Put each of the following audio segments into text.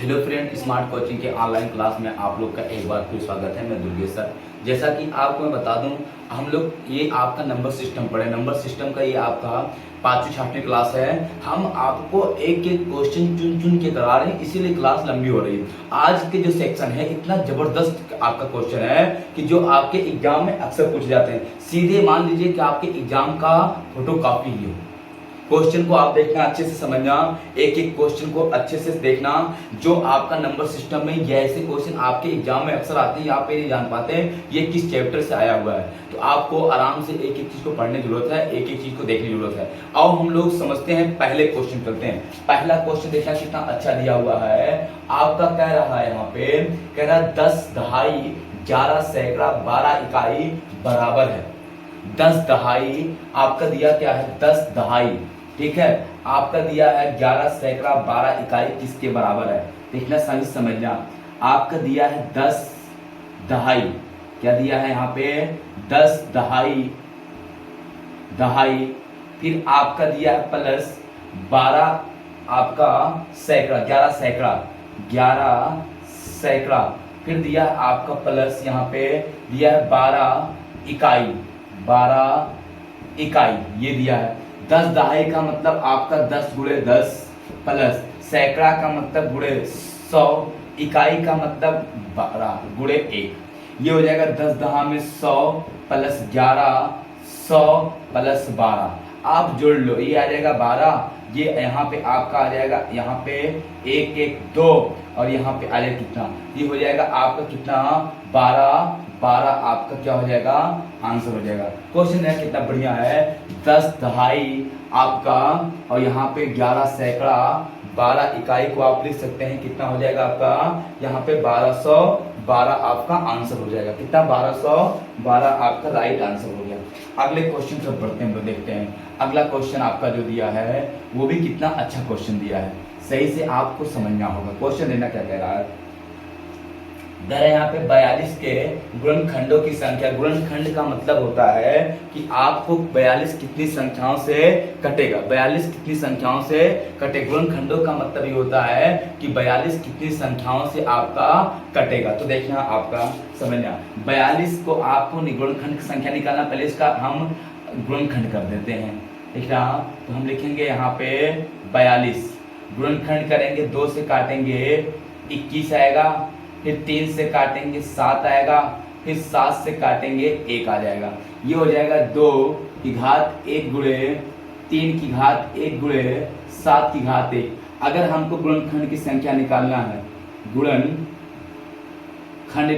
Hello friend, smart coaching के online class में आप लोग का एक बार फिर स्वागत है। मैं दुर्गेश सर। जैसा कि आपको मैं बता दूं, हम लोग ये आपका नंबर सिस्टम पढ़े। नंबर सिस्टम का ये आपका 5वीं 6वीं क्लास है। हम आपको एक एक क्वेश्चन चुन चुन के करा रहे हैं, इसीलिए क्लास लंबी हो रही है। आज के जो सेक्शन है इतना जबरदस्त आपका क्वेश्चन है कि जो आपके एग्जाम में अक्सर पूछे जाते हैं। सीधे मान लीजिए कि आपके एग्जाम का फोटो कॉपी ही हो। क्वेश्चन को आप देखना, अच्छे से समझना, एक एक क्वेश्चन को अच्छे से देखना। जो आपका नंबर सिस्टम में ये ऐसे क्वेश्चन आपके एग्जाम में अक्सर आते हैं, आप ये नहीं जान पाते हैं ये किस चैप्टर से आया हुआ है। तो आपको आराम से एक एक चीज को पढ़ने की जरूरत है, एक एक चीज को देखने की जरूरत है। आओ हम लोग समझते हैं, पहले क्वेश्चन करते हैं। पहला क्वेश्चन देखना कितना अच्छा दिया हुआ है। आपका कह रहा है यहाँ पे, कह रहा है 10 दहाई 11 सैकड़ा 12 इकाई बराबर है। 10 दहाई आपका दिया क्या है, 10 दहाई, ठीक है। आपका दिया है 11 सैकड़ा 12 इकाई किसके बराबर है। देखना, सही समझना। आपका दिया है 10 दहाई, क्या दिया है यहाँ पे, 10 दहाई, दहाई, फिर आपका दिया है प्लस 12 आपका सैकड़ा, 11 सैकड़ा, 11 सैकड़ा, फिर दिया है आपका प्लस यहाँ पे दिया है 12 इकाई, 12 इकाई ये दिया है। 10 दहाई का मतलब आपका 10 गुणे 10 प्लस सैकड़ा का मतलब गुणे 100, इकाई का मतलब 12 गुणे 1। ये हो जाएगा 10 दहा में 100 प्लस 11, 100 प्लस 12, आप जोड़ लो, ये आ जाएगा 12। ये यहाँ पे आपका आ जाएगा, यहाँ पे 1 1 2 और यहाँ पे आ जाएगा कितना, ये हो जाएगा आपका कितना, 12 12 आपका क्या हो जाएगा, आंसर हो जाएगा। क्वेश्चन है कितना बढ़िया है। 10 दहाई आपका और यहाँ पे 11 सैकड़ा 12 इकाई को आप लिख सकते हैं, कितना हो जाएगा आपका, यहाँ पे 1212 आपका आंसर हो जाएगा। कितना, 1212 आपका राइट आंसर हो गया। अगले क्वेश्चन से बढ़ते हैं, तो देखते हैं अगला क्वेश्चन आपका जो दिया है वो भी कितना अच्छा क्वेश्चन दिया है। सही से आपको समझना होगा। क्वेश्चन देना क्या कह रहा है, यहाँ पे 42 के गुणनखंडों की संख्या। गुणनखंड का मतलब होता है कि आपको 42 कितनी संख्याओं से कटेगा, 42 कितनी संख्याओं से कटे। गुणनखंडों का मतलब ये होता है कि 42 कितनी संख्याओं से आपका कटेगा। तो देखना, आपका समझना, 42 को आपको गुणनखंड की संख्या निकालना, पहले इसका हम गुणनखंड कर देते हैं। देखना, तो हम लिखेंगे यहाँ पे 42 गुणनखंड करेंगे, 2 से काटेंगे 21 आएगा, फिर 3 से काटेंगे 7 आएगा, फिर 7 से काटेंगे 1 आ जाएगा। ये हो जाएगा 2 की घात 1 गुणे 3 की घात 1 गुणे 7 की घात 1। अगर हमको गुणनखंड की संख्या निकालना है, गुणनखंड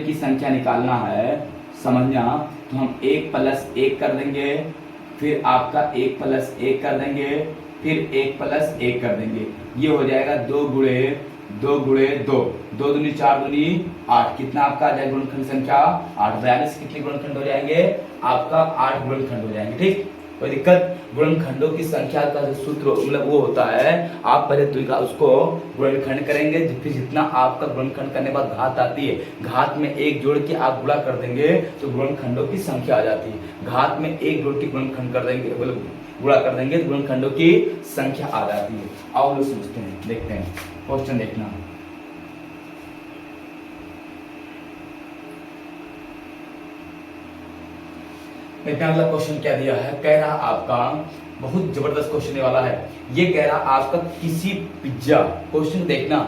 की संख्या निकालना है, समझना, तो हम 1 प्लस 1 कर देंगे, फिर आपका 1 प्लस 1 कर देंगे, फिर 1 प्लस 1 कर देंगे। ये हो जाएगा 2 गुणे 2 गुणे 2, 2 दूनी 4 दूनी 8, कितना आपका आ जाएगा गुणनखंड संख्या 8। 42 कितने गुणनखंड हो जाएंगे, आपका 8 गुणनखंड हो जाएंगे। ठीक, कोई दिक्कत। गुणनखंडों की संख्या का जो सूत्र मतलब वो होता है, आप पहले द्विघात उसको गुणनखंड करेंगे, फिर जितना आपका गुणनखंड करने के बाद घात आती है, घात में 1 जोड़ के आप गुणा कर देंगे तो गुणनखंडों की संख्या आ जाती है। घात में 1 जोड़ के गुणनखंड कर देंगे, मतलब गुणा कर देंगे तो गुणनखंडों की संख्या आ जाती है। आओ लोग समझते हैं, देखते हैं क्वेश्चन। देखना, देखना अगला क्वेश्चन क्या दिया है। कह रहा आपका बहुत जबरदस्त क्वेश्चन वाला है। ये कह रहा आपका किसी पिज्जा, क्वेश्चन देखना,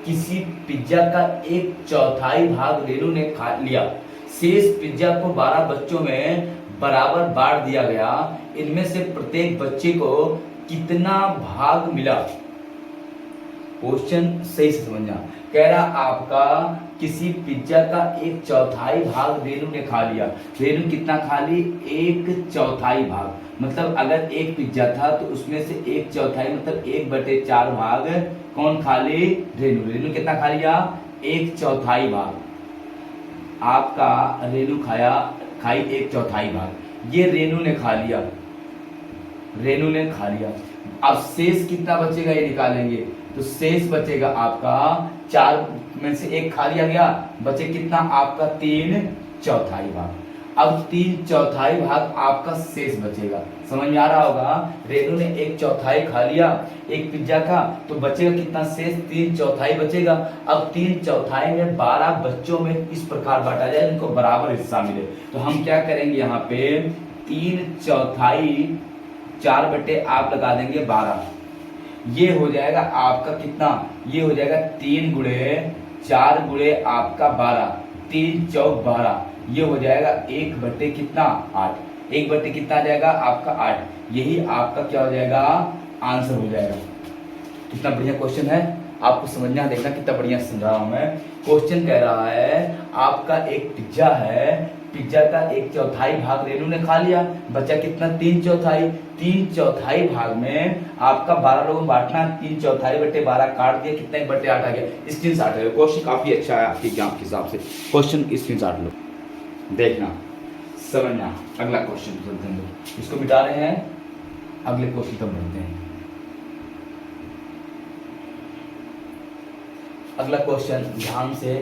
किसी पिज्जा का 1/4 भाग रेनू ने खा लिया, शेष पिज्जा को 12 बच्चों में बराबर बांट दिया गया, इनमें से प्रत्येक बच्चे को कितना भाग मिला। क्वेश्चन सही से समझना। कह रहा आपका किसी पिज्जा का 1/4 भाग रेनू ने खा लिया। रेनू कितना खा ली, 1/4 भाग, मतलब अगर एक पिज्जा था तो उसमें से 1/4 मतलब 1/4 भाग कौन खा ली, रेनू। रेनू कितना खा लिया, 1/4 भाग। आपका रेनू खाई 1/4 भाग, ये रेनू ने खा लिया, रेनू ने खा लिया। अब शेष कितना बचेगा ये निकालेंगे, तो शेष बचेगा आपका 4 में से 1 खा लिया गया, बचे कितना आपका 3/4 भाग। अब 3/4 भाग आपका शेष बचेगा। समझ में आ रहा होगा, रेनू ने 1/4 खा लिया एक पिज्जा का, तो बचेगा कितना शेष, 3/4 बचेगा। अब 3/4 में 12 बच्चों में इस प्रकार बांटा जाए इनको बराबर हिस्सा मिले। तो हम क्या करेंगे, यहाँ पे 3/4 4 आप लगा देंगे 12, ये हो जाएगा आपका कितना, ये हो जाएगा 3 गुणे 4 गुणे आपका 12, 3 चौक 12, ये हो जाएगा 1 कितना 8, 1 कितना आ जाएगा आपका 8, यही आपका क्या हो जाएगा आंसर हो जाएगा। कितना बढ़िया क्वेश्चन है, आपको समझना देखना कितना बढ़िया समझ रहा हूं मैं। क्वेश्चन कह रहा है आपका एक पिज्जा है, पिज्जा का 1/4 भाग रेनू ने खा लिया, बचा कितना 3/4, 3/4 भाग में आपका 12 लोगों में बांटना, 3/4 बटे 12 काट दिया, कितना 1/8 आ गया। स्क्रीनशॉट ले लो, क्वेश्चन काफी अच्छा है आपके एग्जाम के हिसाब से, क्वेश्चन स्क्रीनशॉट लो, देखना समझना। अगला क्वेश्चन चलते हैं, इसको मिटा रहे हैं, अगले क्वेश्चन तक बढ़ते हैं। अगला क्वेश्चन ध्यान से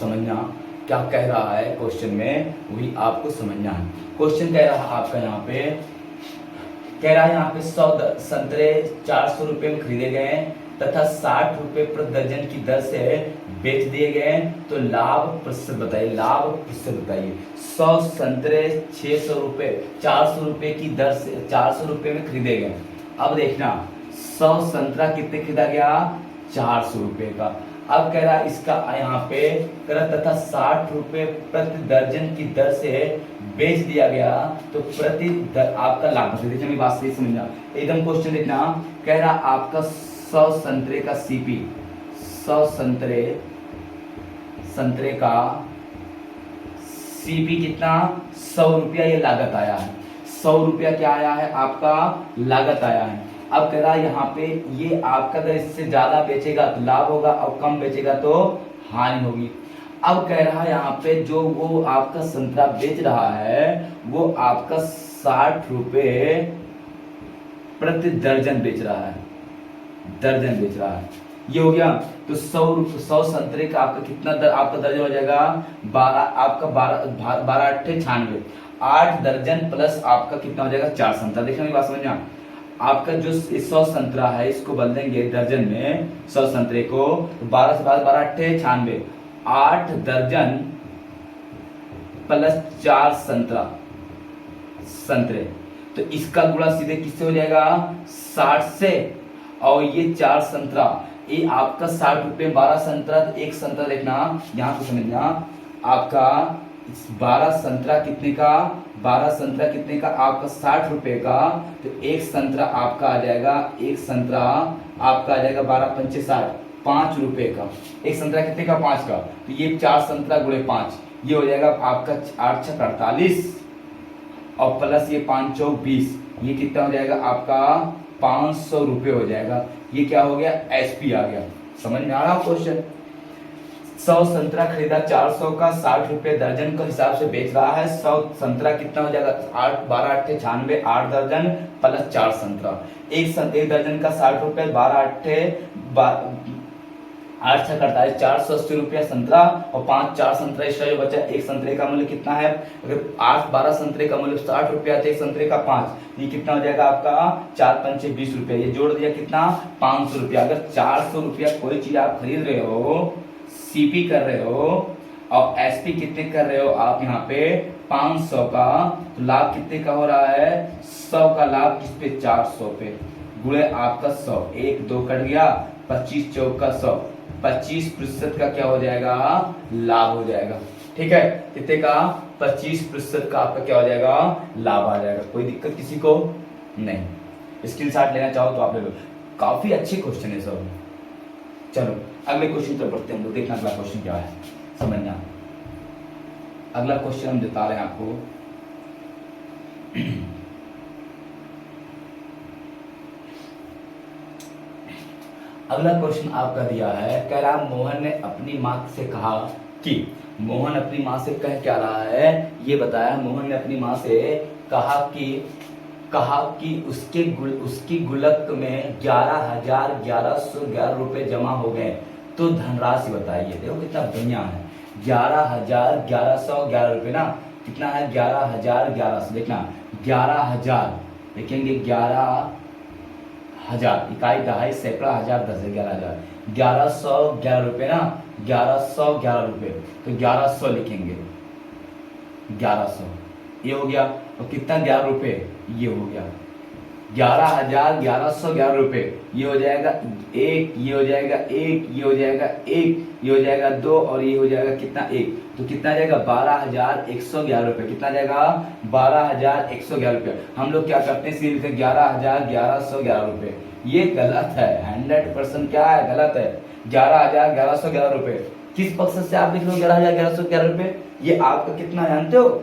समझना, क्या कह रहा है क्वेश्चन में वही आपको समझना है। क्वेश्चन कह रहा है आपका यहाँ पे, कह रहा है यहाँ पे 100 संतरे 400 रुपए में खरीदे गए तथा 60 रुपए प्रति दर्जन की दर से बेच दिए गए, तो लाभ प्रतिशत बताइए, लाभ प्रतिशत बताइए। 100 संतरे 600 रुपए 400 रुपए की दर से 400 रुपए में खरीदे गए। अब देखना 100 संतरा कितने खरीदा गया, 400 रुपए का। अब कह रहा है इसका यहाँ पे कह रहा तथा 60 रुपए प्रति दर्जन की दर से बेच दिया गया, तो प्रति आपका लाभ देखिए, मेरी बात सही समझना, एकदम क्वेश्चन देखना। कह रहा आपका 100 संतरे का सीपी, 100 संतरे का सीपी कितना 100 रुपया ये लागत आया है, 100 रुपया क्या आया है आपका लागत आया है। अब कह रहा है यहाँ पे ये आपका अगर इससे ज्यादा बेचेगा तो लाभ होगा और कम बेचेगा तो हानि होगी। अब कह रहा है यहाँ पे जो वो आपका संतरा बेच रहा है वो आपका 60 रुपए प्रति दर्जन बेच रहा है, दर्जन बेच रहा है, ये हो गया। तो 100 संतरे का आपका कितना आपका दर्जन हो जाएगा 12, आपका 12 8 96, 8 दर्जन प्लस आपका कितना हो जाएगा 4 संतरा। देखना मेरी बात समझना, आपका जो 100 संतरा है इसको बदल देंगे दर्जन में, 100 संतरे को 12 से 12 8 96, 8 दर्जन प्लस 4 संतरे, तो इसका गुणा सीधे किससे हो जाएगा 60 से, और ये 4 संतरा, ये आपका 60 रुपए 12 संतरा, तो एक संतरा देखना यहाँ पे समझना, आपका 12 संतरा कितने का, 12 संतरा कितने का आपका 60 रुपए का, तो एक संतरा आपका आ जाएगा, एक संतरा आपका आ जाएगा 12 पंचे 60, 5 रुपए का। एक संतरा कितने का 5 का, तो ये 4 संतरा गुणे 5, ये हो जाएगा आपका 8 6 48 और प्लस ये 5 चौक 20, ये कितना हो जाएगा आपका 500 रुपए हो जाएगा। ये क्या हो गया एसपी आ गया। समझ में आ रहा है क्वेश्चन। 100 संतरा खरीदा 400 का, 60 रुपए दर्जन के हिसाब से बेच रहा है। 100 संतरा कितना हो जाएगा 8 12 8 96, 8 दर्जन प्लस 4 संतरा, एक दर्जन का 60 रुपए, 12 8 6 48, 480 रुपया संतरा और 5 4 संतरा एक्स्ट्रा जो बचा। एक संतरे का मूल्य कितना है, अगर 8 12 संतरे का मूल्य 60 रुपया तो एक संतरे का 5, ये कितना हो जाएगा आपका 4 पंचे 20 रुपया, ये जोड़ दिया कितना 500 रुपया। अगर 400 रुपया कोई चीज आप खरीद रहे हो, सीपी कर रहे हो और एसपी कितने कर रहे हो आप यहाँ पे 500 का, तो लाभ कितने का हो रहा है 100 का लाभ किस पे 400 पे, गुणे आपका 100, 1 2 कट गया, 25 चौक का 100, 25% का क्या हो जाएगा लाभ हो जाएगा। ठीक है, कितने का 25% का आपका क्या हो जाएगा लाभ आ जाएगा। कोई दिक्कत किसी को नहीं, स्क्रीनशॉट लेना चाहो तो आप ले लो, काफी अच्छे क्वेश्चन है सब। चलो अगले क्वेश्चन पर बढ़ते हैं, देखना अगला क्वेश्चन क्या है समझना। अगला क्वेश्चन हम बता रहे हैं आपको, अगला क्वेश्चन आपका दिया है, कह रहा मोहन ने अपनी माँ से कहा कि, मोहन अपनी माँ से कह क्या रहा है ये बताया। मोहन ने अपनी माँ से कहा कि उसकी गुल्लक में 11,1111 रुपए जमा हो गए, तो धनराशि बताइए। देखो कितना बढ़िया है, 11,1111 रुपए ना, कितना है 11,011। देखना 11,000 लिखेंगे, 11,000 इकाई दहाई सैकड़ा हजार दस 11,000, 1111 रुपए ना, 1111 रुपए, तो 1100 लिखेंगे, 1100 ये हो गया। और कितना 11 रुपए ये हो गया, 11,1111 रुपए, ये हो जाएगा एक, ये हो जाएगा एक, ये हो जाएगा एक, ये हो जाएगा दो, और ये हो जाएगा कितना एक, तो कितना जाएगा 12,111 रुपए। कितना जाएगा 12,111 रुपए। हम लोग क्या करते हैं सीधे 11,1111 रुपए, ये गलत है, 100% क्या है, गलत है। 11,1111 रुपए किस मकसद से आप लिख लो 11,1111 रुपए, ये आपका कितना जानते हो,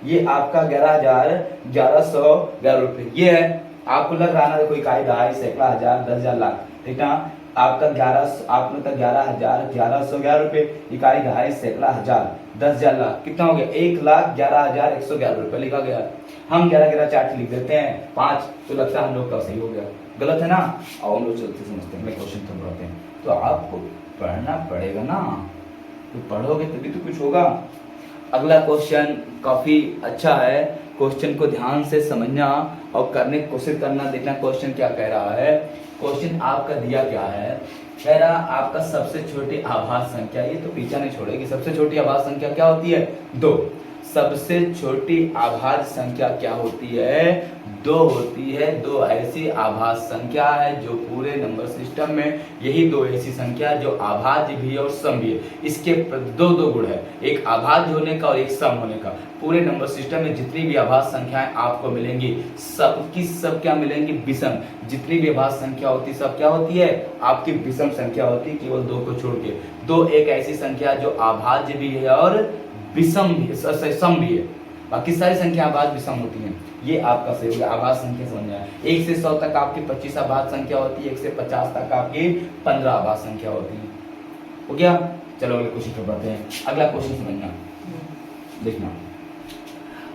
ये आपका 11,1111 रुपए ये है। आपको लग रहा ना, देखो इकाई दहाई सैकड़ा हजार 10,000 लाख, ठीक ना, आपका 11,1111 रुपए, इकाई दहाई सैकड़ा हजार 10,000 लाख, कितना हो गया 1,11,111 रुपए लिखा गया। हम 11 चार्ट लिख देते हैं 5, तो लगता है हम लोग का सही हो गया, गलत है ना। और हम लोग चलते समझते हैं, क्वेश्चन थम पढ़ते हैं। तो आपको पढ़ना पड़ेगा ना, तो पढ़ोगे तभी तो कुछ होगा। अगला क्वेश्चन काफी अच्छा है, क्वेश्चन को ध्यान से समझना और करने की कोशिश करना। देखना क्वेश्चन क्या कह रहा है। क्वेश्चन आपका दिया क्या है, कह रहा आपका सबसे छोटी आभाज्य संख्या, ये तो पीछा नहीं छोड़ेगी। सबसे छोटी आभाज्य संख्या क्या होती है, 2। सबसे छोटी आभाज्य संख्या क्या होती है, 2 होती है। 2 ऐसी आभाज्य संख्या है जो पूरे नंबर सिस्टम में, यही 2 ऐसी संख्या जो अभाज्य भी है और सम भी है। इसके दो गुण है, एक अभाज्य होने का और एक सम होने का। पूरे नंबर सिस्टम में जितनी भी अभाज्य संख्याएं आपको मिलेंगी, सबकी सब क्या मिलेंगी, विषम। जितनी भी अभाज्य संख्या होती है सब क्या होती है, आपकी विषम संख्या होती है, केवल 2 को छोड़ के। 2 एक ऐसी संख्या जो अभाज्य भी है और विषम भी, सम भी है। बाकी सारी संख्या अभाज्य विषम होती हैं। ये आपका सही हो गया, आभाज्य संख्या समझना है। 1 से 100 तक आपकी 25 आभाज्य संख्या होती है, 1 से 50 तक आपकी 15 आभाज्य संख्या होती है। हो गया, चलो अगले क्वेश्चन पर बढ़ते हैं। अगला क्वेश्चन समझना, देखना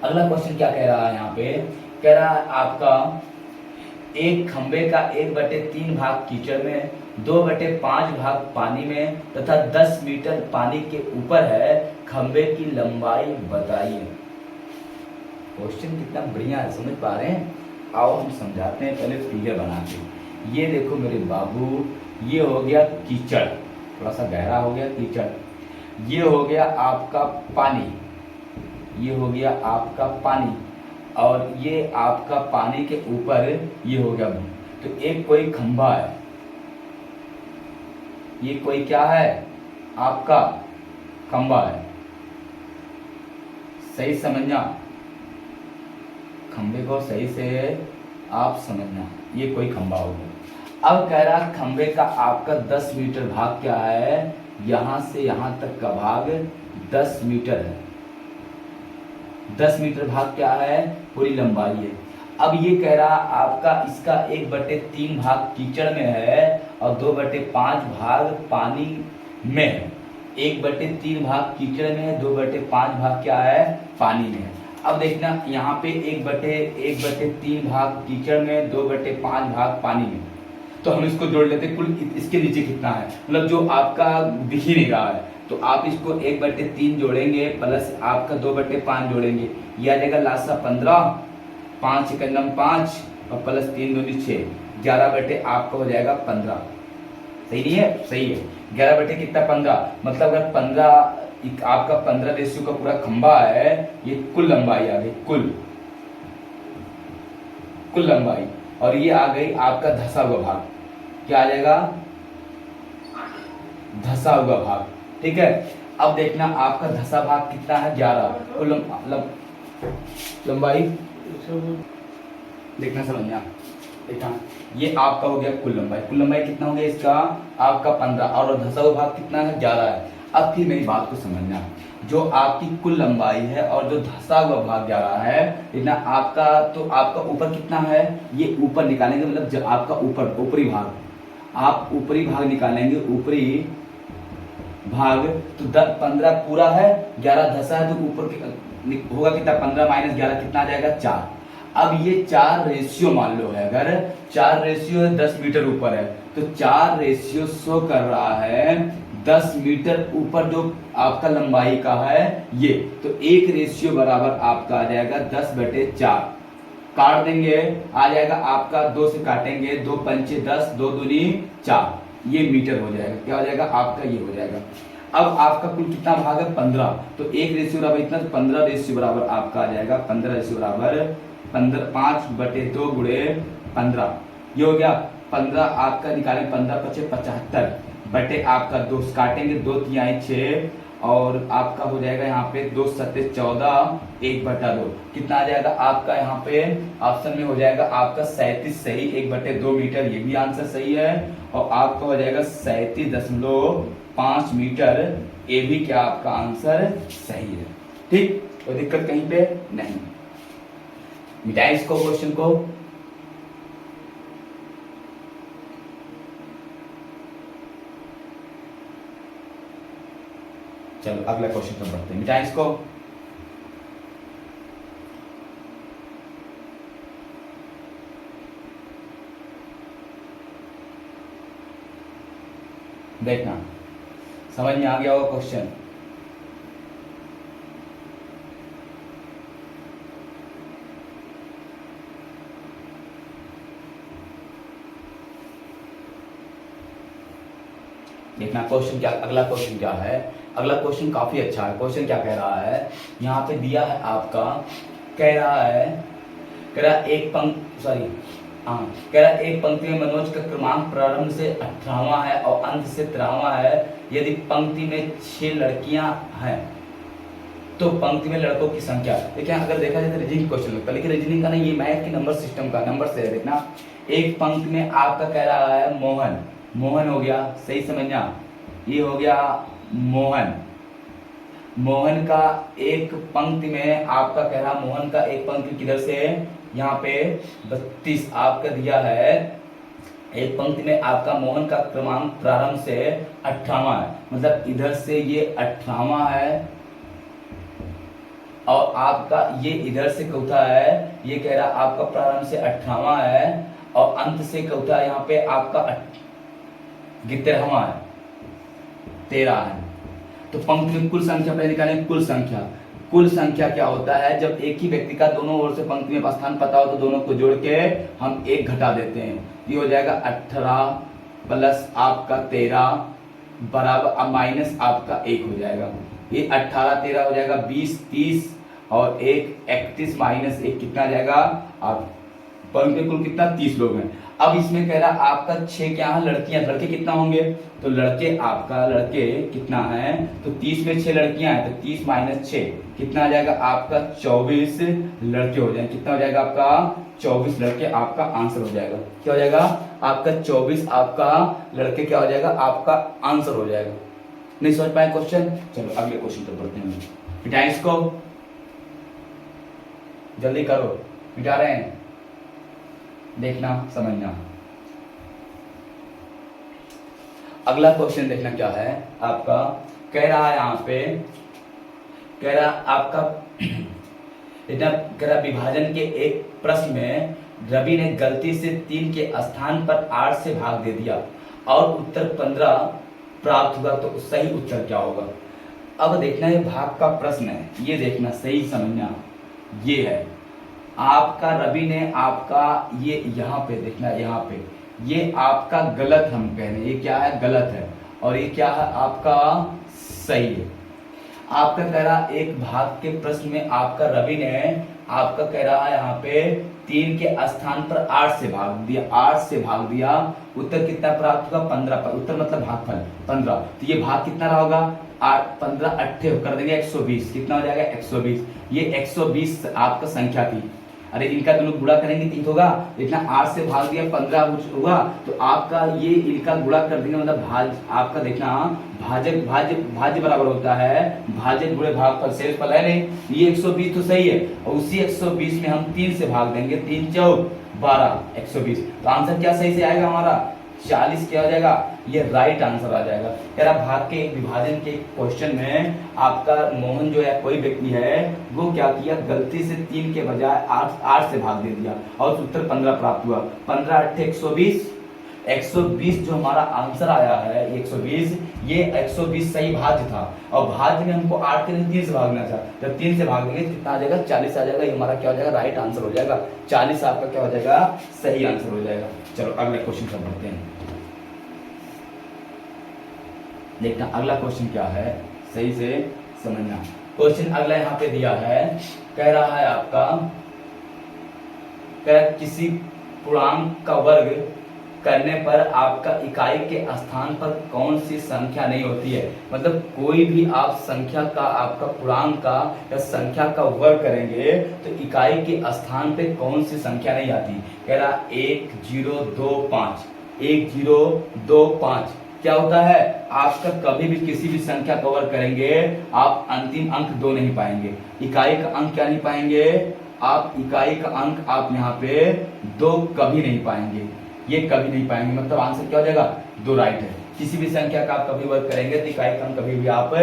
अगला क्वेश्चन क्या कह रहा है। यहाँ पे कह रहा है आपका एक खंबे का 1/3 भाग कीचड़ में, 2/5 भाग पानी में तथा 10 मीटर पानी के ऊपर है, खंबे की लंबाई बताइए। क्वेश्चन कितना बढ़िया है, समझ पा रहे हैं। आओ हम समझाते हैं, पहले फिगर बना के। ये देखो मेरे बाबू, ये हो गया कीचड़, थोड़ा सा गहरा हो गया कीचड़। ये हो गया आपका पानी, ये हो गया आपका पानी, और ये आपका पानी के ऊपर ये हो गया। तो एक कोई खंभा है, ये कोई क्या है, आपका खंभा है। सही समझना, खंबे को सही से आप समझना, ये कोई खंबा हो गया। अब कह रहा खंबे का आपका 10 मीटर भाग क्या है, यहां से यहां तक का भाग 10 मीटर है। 10 मीटर भाग क्या है, पूरी लंबाई है। अब ये कह रहा आपका इसका 1/3 भाग कीचड़ में है और 2/5 भाग पानी में है। 1/3 भाग कीचड़ में है, 2/5 भाग क्या है, पानी में है। अब देखना यहाँ पे 1/3 भाग कीचड़ में, 2/5 भाग पानी में। तो हम इसको जोड़ लेते, कुल इसके नीचे कितना है, मतलब जो आपका दिख ही नहीं रहा है। तो आप इसको 1/3 जोड़ेंगे प्लस आपका 2/5 जोड़ेंगे, यह आ जाएगा लासा 15, 5 एकम 5 और प्लस 3 दूनी 6, 11 आपका हो जाएगा 15। सही नहीं है, सही है। 11 कितना 15, मतलब अगर 15 आपका 15 रेशियो का पूरा खंबा है, ये कुल लंबाई आ गई, कुल लंबाई। और ये आ गई आपका धसा हुआ भाग, क्या आ जाएगा, धसा हुआ भाग। ठीक है, अब देखना आपका धसा भाग कितना है, 11। कुल लंबाई देखना, समझना, देखना ये आपका हो गया कुल लंबाई। कुल लंबाई कितना हो गया इसका, आपका 15, और धसा हुआ भाग कितना है, 11 है। अब फिर मेरी बात को समझना, जो आपकी कुल लंबाई है और जो धसा हुआ भाग 11 है, इतना आपका, तो आपका ऊपर कितना है, ये ऊपर निकालेंगे, मतलब जो आपका ऊपरी भाग, आप ऊपरी भाग निकालेंगे, ऊपरी भाग, तो 15 पूरा है, 11 धसा है, तो ऊपर होगा कितना, 15 - 11 कितना आ जाएगा, 4। अब ये 4 रेशियो मान लो है, अगर 4 रेशियो 10 मीटर ऊपर है तो 4 रेशियो शो कर रहा है 10 मीटर ऊपर जो आपका लंबाई का है ये, तो 1 रेशियो बराबर आपका आ जाएगा 10/4। काट देंगे, आ जाएगा आपका 2 से काटेंगे, 2 पंचे 10, 2 दूनी 4, ये मीटर हो जाएगा। क्या हो जाएगा आपका, ये हो जाएगा। अब आपका कुल कितना भाग है 15, तो 1 रेशियो बराबर इतना, 15 रेशियो बराबर आपका आ जाएगा 15 रेशियो बराबर 5/2 गुणे 15, ये हो गया 15। आपका निकालें 15 × 5 = 75 बटे आपका 2 काटेंगे, 2 × 3 = 6 और आपका हो जाएगा यहाँ पे 2 × 7 = 14, 1/2 कितना आ जाएगा आपका, यहाँ पे ऑप्शन में हो जाएगा आपका 37 सही, 1/2 मीटर, ये भी आंसर सही है। और आपका हो जाएगा 37.5 मीटर, ये भी क्या आपका आंसर सही है। ठीक, कोई दिक्कत कहीं पे नहीं। मिटाएं इसको क्वेश्चन को। चलो अगला क्वेश्चन पर बढ़ते हैं, मिटाएं इसको। देखना समझ में आ गया होगा क्वेश्चन। देखना क्वेश्चन क्या, अगला क्वेश्चन क्या है। अगला क्वेश्चन काफी अच्छा है। क्वेश्चन क्या कह रहा है, यहाँ पे दिया है आपका, कह रहा एक पंक्ति में मनोज का क्रमांक प्रारंभ से 18वां है और अंत से 13वां है। यदि पंक्ति में 6 लड़कियां हैं तो पंक्ति में लड़कों की संख्या। देखिए अगर देखा जाए तो रीजनिंग क्वेश्चन लगता है, लेकिन रीजनिंग का नहीं, ये मैथ की नंबर सिस्टम का नंबर से है। देखना एक पंक्ति में आपका कह रहा है मोहन, मोहन हो गया, सही समझना, ये हो गया मोहन। मोहन का एक पंक्ति में आपका कह रहा, मोहन का एक पंक्ति किधर से, यहाँ पे 32 आपका दिया है। एक पंक्ति में आपका मोहन का क्रमांक प्रारंभ से 18वां है, मतलब इधर से ये 18वां है और आपका ये इधर से चौथा है। ये कह रहा आपका प्रारंभ से 18वां है और अंत से चौथा है, यहाँ पे आपका 13वां है, 13 है। तो पंक्ति में कुल संख्या पहले निकालें, कुल संख्या। कुल संख्या क्या होता है, जब एक ही व्यक्ति का दोनों ओर से पंक्ति में स्थान पता हो तो दोनों को जोड़ के हम 1 घटा देते हैं। ये हो जाएगा 18 प्लस आपका 13 बराबर माइनस आपका 1 हो जाएगा। ये 18 13 हो जाएगा 20 30 और 1 31 माइनस 1 कितना आ जाएगा, आप पंक्ति कुल कितना 30 लोग हैं। अब इसमें कह रहा आपका 6 क्या है लड़कियां, लड़के कितना होंगे, तो लड़के आपका लड़के कितना है, तो 30 में 6 लड़कियां हैं तो 30 माइनस 6 कितना आ जाएगा आपका 24 लड़के हो जाएंगे। कितना हो जाएगा आपका 24 लड़के, आपका आंसर हो जाएगा। क्या हो जाएगा आपका 24 आपका लड़के क्या हो जाएगा, आपका आंसर हो जाएगा। नहीं समझ पाए क्वेश्चन, चलो अगले क्वेश्चन पर बढ़ते हैं। मिटाएं इसको, जल्दी करो, मिटा रहे हैं, देखना समझना। अगला क्वेश्चन देखना क्या है आपका, कह रहा है यहाँ पे, कह रहा आपका इतना कह रहा विभाजन के एक प्रश्न में रवि ने गलती से 3 के स्थान पर 8 से भाग दे दिया और उत्तर 15 प्राप्त हुआ, तो सही उत्तर क्या होगा। अब देखना ये भाग का प्रश्न है, ये देखना सही समझना, ये है आपका रवि ने आपका ये यहाँ पे देखना, यहाँ पे ये आपका गलत हम कह रहे हैं, ये क्या है गलत है और ये क्या है आपका सही है। आपका कह रहा एक भाग के प्रश्न में आपका रवि ने आपका कह रहा है यहाँ पे 3 के स्थान पर 8 से भाग दिया, 8 से भाग दिया, उत्तर कितना प्राप्त हुआ 15 पर, उत्तर मतलब भागफल 15, तो ये भाग कितना रहा होगा 8 15 8 कर देंगे 120, कितना हो जाएगा 120। ये 120 आपका संख्या थी, अरे इनका दोनों गुणा करेंगे 3 होगा, इतना 8 से भाग दिया 15 होगा, तो आपका ये इनका गुणा कर देंगे, मतलब भाज आपका देखना भाजक भाज्य बराबर होता है भाजक गुणे भागफल, शेषफल है नहीं, ये 120 तो सही है और उसी 120 में हम 3 से भाग देंगे, 3 4 12 120, तो आंसर क्या सही से आएगा हमारा 40 क्या हो जाएगा, ये राइट आंसर आ जाएगा। कह रहा भाग के विभाजन के क्वेश्चन में आपका मोहन जो है कोई व्यक्ति है वो क्या किया, गलती से 3 के बजाय 8 से भाग दे दिया और उत्तर 15 प्राप्त हुआ। 15 8 120, 120 जो हमारा आंसर आया है 120, ये 120 सही भाज्य था और भाज्य में हमको 8 के 3 से भागना था। जब 3 से भाग देंगे कितना आ जाएगा, 40 आ जाएगा। ये हमारा क्या हो जाएगा, राइट आंसर हो जाएगा। 40 आपका क्या हो जाएगा, सही आंसर हो जाएगा। चलो अगले क्वेश्चन पर बढ़ते हैं। देखना अगला क्वेश्चन क्या है, सही से समझना। क्वेश्चन अगला यहाँ पे दिया है, कह रहा है आपका, कह किसी पूर्णांक का वर्ग करने पर आपका इकाई के स्थान पर कौन सी संख्या नहीं होती है। मतलब कोई भी आप संख्या का, आपका पूर्णांक का या संख्या का वर्ग करेंगे तो इकाई के स्थान पे कौन सी संख्या नहीं आती। कह रहा 1025, 1025 क्या होता है, आपका कभी भी किसी भी संख्या का वर्ग करेंगे आप अंतिम अंक 2 नहीं पाएंगे, इकाई का अंक क्या नहीं पाएंगे आप, इकाई का अंक आप यहाँ पे 2 कभी नहीं पाएंगे, ये कभी नहीं पाएंगे। मतलब आंसर क्या हो जाएगा, 2 राइट है। किसी भी संख्या का आप कभी वर्ग करेंगे तो इकाई का अंक कभी भी आप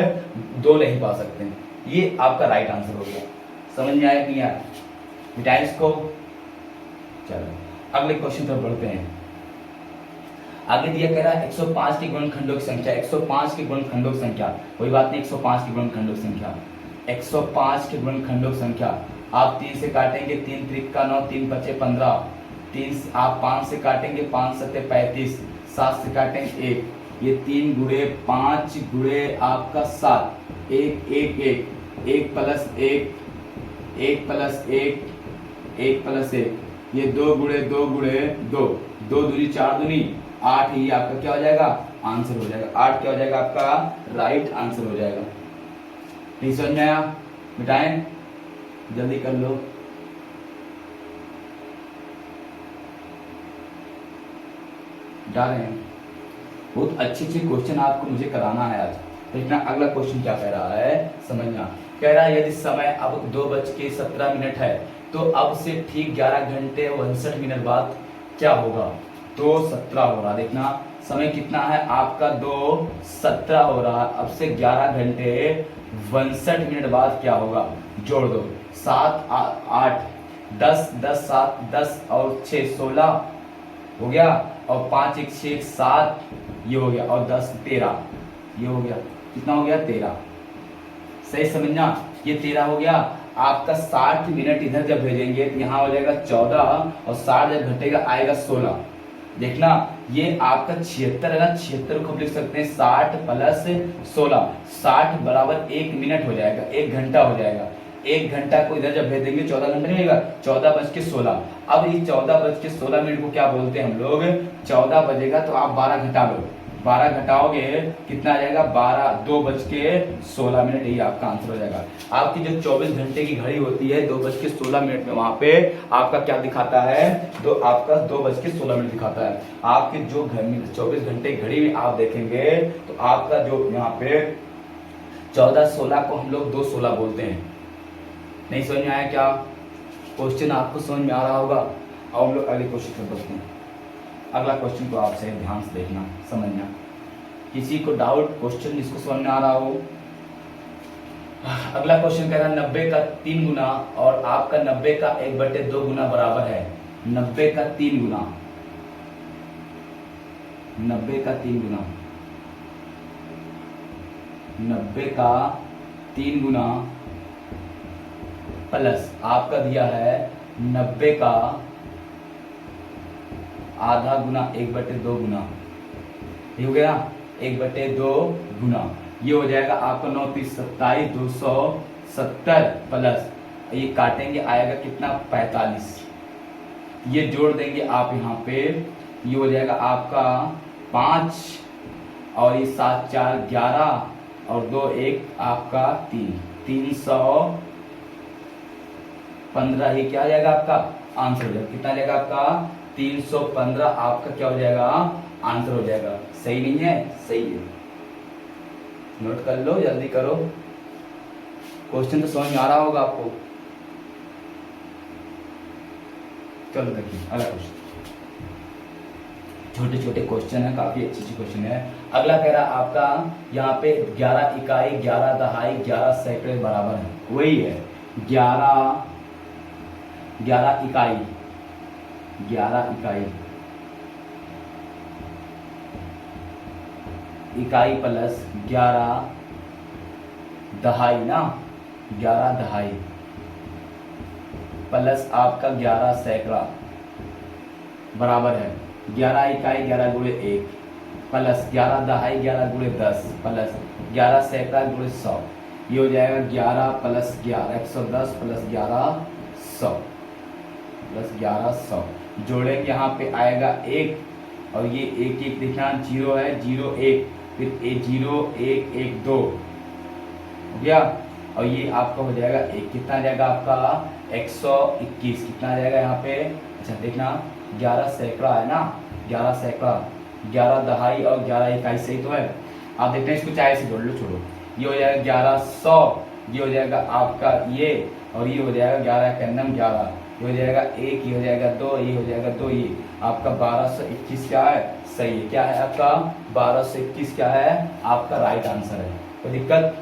2 नहीं पा सकते, ये आपका राइट आंसर हो गया। समझ में आया कि नहीं आया, मिटाएं इसको। चलो अगले क्वेश्चन पर बढ़ते हैं। आगे दिया कह रहा है 105 के गुणनखंडों की संख्या, 105 के गुणनखंडों की संख्या, कोई बात नहीं, 105 के गुणनखंडों की संख्या, 105 के गुणनखंडों की संख्या आप 3 से काटेंगे, 3 त्रिक का 9, 3 पचे 15, 3 आप 5 से काटेंगे, 5 सत्ते 35, 7 से काटेंगे 1, ये 3 गुणे 5 गुणे आपका 7, 1 1 1 1 प्लस 1 1 प्लस 1 1 प्लस 1, ये 2 गुणे 2 गुणे 2, 2 दूनी 4 दूनी 8, ये आपका क्या हो जाएगा, आंसर हो जाएगा। 8 क्या हो जाएगा आपका, राइट आंसर हो जाएगा। नहीं समझ में आया, मिटाएं जल्दी कर लो। डाल रहे हैं, बहुत अच्छे क्वेश्चन आपको मुझे कराना है आज। देखना अगला क्वेश्चन क्या कह रहा है, समझना। कह रहा है यदि समय अब 2:17 है तो अब से ठीक 11 घंटे 59 मिनट बाद क्या होगा। 2:17 हो रहा, देखना समय कितना है आपका, 2:17 हो रहा, अब से 11 घंटे 62 मिनट बाद क्या होगा, जोड़ दो। 7 8 10 10 7 10 और 6 16 हो गया, और 5 1 6 7 ये हो गया, और 10 13 ये हो गया, कितना हो गया 13। सही समझना, ये 13 हो गया। आपका 60 मिनट इधर जब भेजेंगे तो यहाँ हो जाएगा 14, और 60 जब घटेगा आएगा 16। देखना ये आपका 76 है ना, 76 को हम लिख सकते हैं 60 प्लस 16, 60 बराबर 1 मिनट हो जाएगा, 1 घंटा हो जाएगा। 1 घंटा को इधर जब भेज देंगे 14 घंटे नहीं होगा, 14:16। अब ये 14:16 को क्या बोलते हैं हम लोग, 14 बजेगा तो आप 12 घटा लो, 12 घटाओगे कितना आ जाएगा, 2:16 यही आपका आंसर हो जाएगा। आपकी जो 24 घंटे की घड़ी होती है 2:16 में वहां पे आपका क्या दिखाता है, तो आपका 2:16 दिखाता है। आपके जो 24 घंटे की घड़ी में आप देखेंगे तो आपका जो यहाँ पे 14:16 को हम लोग 2:16 बोलते हैं। नहीं समझ में आया क्या, क्वेश्चन आपको समझ में आ रहा होगा। और हम लोग अगले क्वेश्चन पर बढ़ते हैं। अगला क्वेश्चन को आप सही ध्यान से देखना समझना, किसी को डाउट क्वेश्चन जिसको समझ में आ रहा हो। अगला क्वेश्चन कह रहा है 90 का 3 गुना और आपका 90 का 1/2 गुना बराबर है। 90 का 3 गुना, 90 का 3 गुना, 90 का 3 गुना प्लस आपका दिया है 90 का आधा गुना 1/2 गुना, ये हो गया 1/2 गुना, ये हो जाएगा आपका 9 30 27 270 प्लस ये काटेंगे आएगा कितना 45, ये जोड़ देंगे आप यहाँ पे, ये हो जाएगा आपका 5 और ये 7 4 11 और 2 1 आपका 315, ये क्या आ जाएगा आपका आंसर हो जाएगा, कितना जाएगा आपका 315 आपका क्या हो जाएगा आंसर हो जाएगा। सही नहीं है, सही है, नोट कर लो जल्दी करो, क्वेश्चन तो समझ में आ रहा होगा आपको। चलो देखिए अगला क्वेश्चन, छोटे छोटे क्वेश्चन है, काफी अच्छी अच्छी क्वेश्चन है। अगला कह रहा है आपका यहाँ पे 11 इकाई 11 दहाई 11 सैकड़े बराबर है, वही है 11 इकाई 11 इकाई प्लस 11 दहाई ना, 11 दहाई प्लस आपका 11 सैकड़ा बराबर है 11 इकाई 11 गुणे 1 प्लस 11 दहाई 11 गुणे 10 प्लस 11 सैकड़ा गुणे 100। ये हो जाएगा 11 प्लस 11 110 प्लस 1100 प्लस 1100। जोड़ेंगे यहाँ पे आएगा 1 और ये 1 1 देखना 0 है 0 1 फिर 0 1 1 2 हो गया। और ये आपका हो जाएगा 1 कितना आ जाएगा आपका 121 कितना आ जाएगा यहाँ पे। अच्छा देखना 11 सैकड़ा है ना, 11 सैकड़ा 11 दहाई और 11 इकाई सही तो है। आप देखते हैं इसको चाहे से जोड़ लो, छोड़ो। ये हो जाएगा 1100, ये हो जाएगा आपका ये, और ये हो जाएगा 11 का नम 11, ये हो जाएगा 1, ये हो जाएगा 2, ये हो जाएगा 2, ये आपका 1221 क्या है सही है। क्या है आपका 1221 क्या है आपका राइट आंसर है। कोई दिक्कत,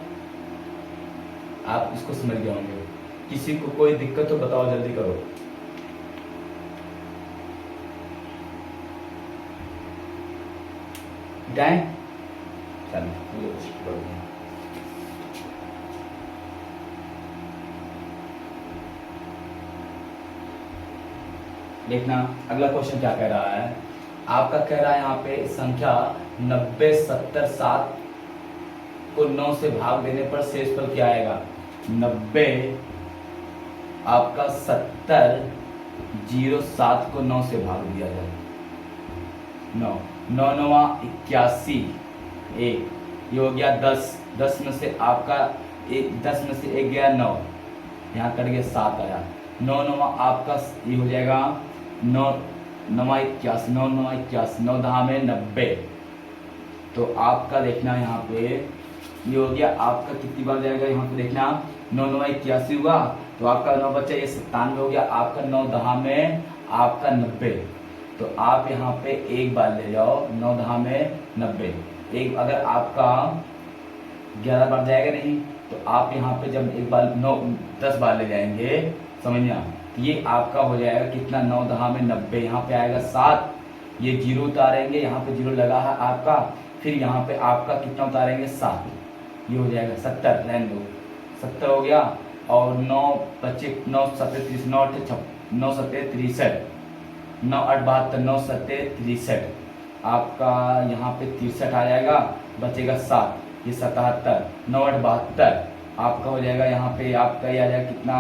आप इसको समझ गए होंगे। किसी को कोई दिक्कत तो बताओ, जल्दी करो। जाए देखना अगला क्वेश्चन क्या कह रहा है आपका। कह रहा है यहाँ पे संख्या 90 70 7 को 9 से भाग देने पर शेषफल क्या आएगा। 90 आपका 70 0 7 को 9 से भाग दिया जाए 9 9 9 81 1, ये हो गया 10 10 में से आपका 10 में से 1 गया 9, यहाँ कट गया 7 आया 9 9 आपका ये हो जाएगा 9 9 81 9 9 81 9 दहा में 90। तो आपका देखना यहाँ पे ये हो गया आपका कितनी बार जाएगा यहाँ पे देखना 9 9 81 हुआ तो आपका 9 बचा ये 97 हो गया आपका 9 दहा में आपका 90। तो आप यहाँ पे एक बार ले जाओ 9 दहा में 90, एक अगर आपका 11 बार जाएगा नहीं तो आप यहाँ पे जब एक बार 9 10 बार ले जाएंगे समझना, ये आपका हो जाएगा कितना 9 दहा में 90, यहाँ पे आएगा 7, ये 0 उतारेंगे यहाँ पे 0 लगा है आपका, फिर यहाँ पे आपका कितना उतारेंगे 7, ये हो जाएगा 70 रहने दो 70 हो गया। और 9 बच्चे 9 7 30 9 9 7 63 9 8 72 9 7 63 आपका यहाँ पे 63 आ जाएगा, बचेगा 7 ये 77 9 8 72 आपका हो जाएगा यहाँ पे आपका ये आ जाएगा कितना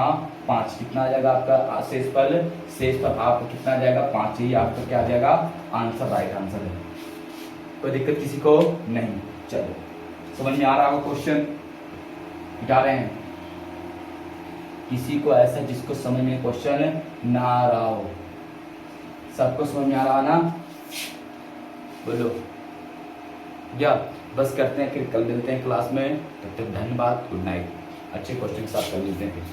5, कितना आ जाएगा आपका शेषफल आपका कितना आ जाएगा 5, ये आपका क्या आ जाएगा आंसर राइट आंसर है। कोई दिक्कत किसी को नहीं। चलो समझ में आ रहा होगा क्वेश्चन मिटा रहे हैं। किसी को ऐसा जिसको समझ में क्वेश्चन ना आ रहा हो, सबको समझ में आ रहा ना बोलो या बस करते हैं, फिर कल मिलते हैं क्लास में। तब तक धन्यवाद, गुड नाइट। अच्छे क्वेश्चन के साथ कल मिलते हैं फिर।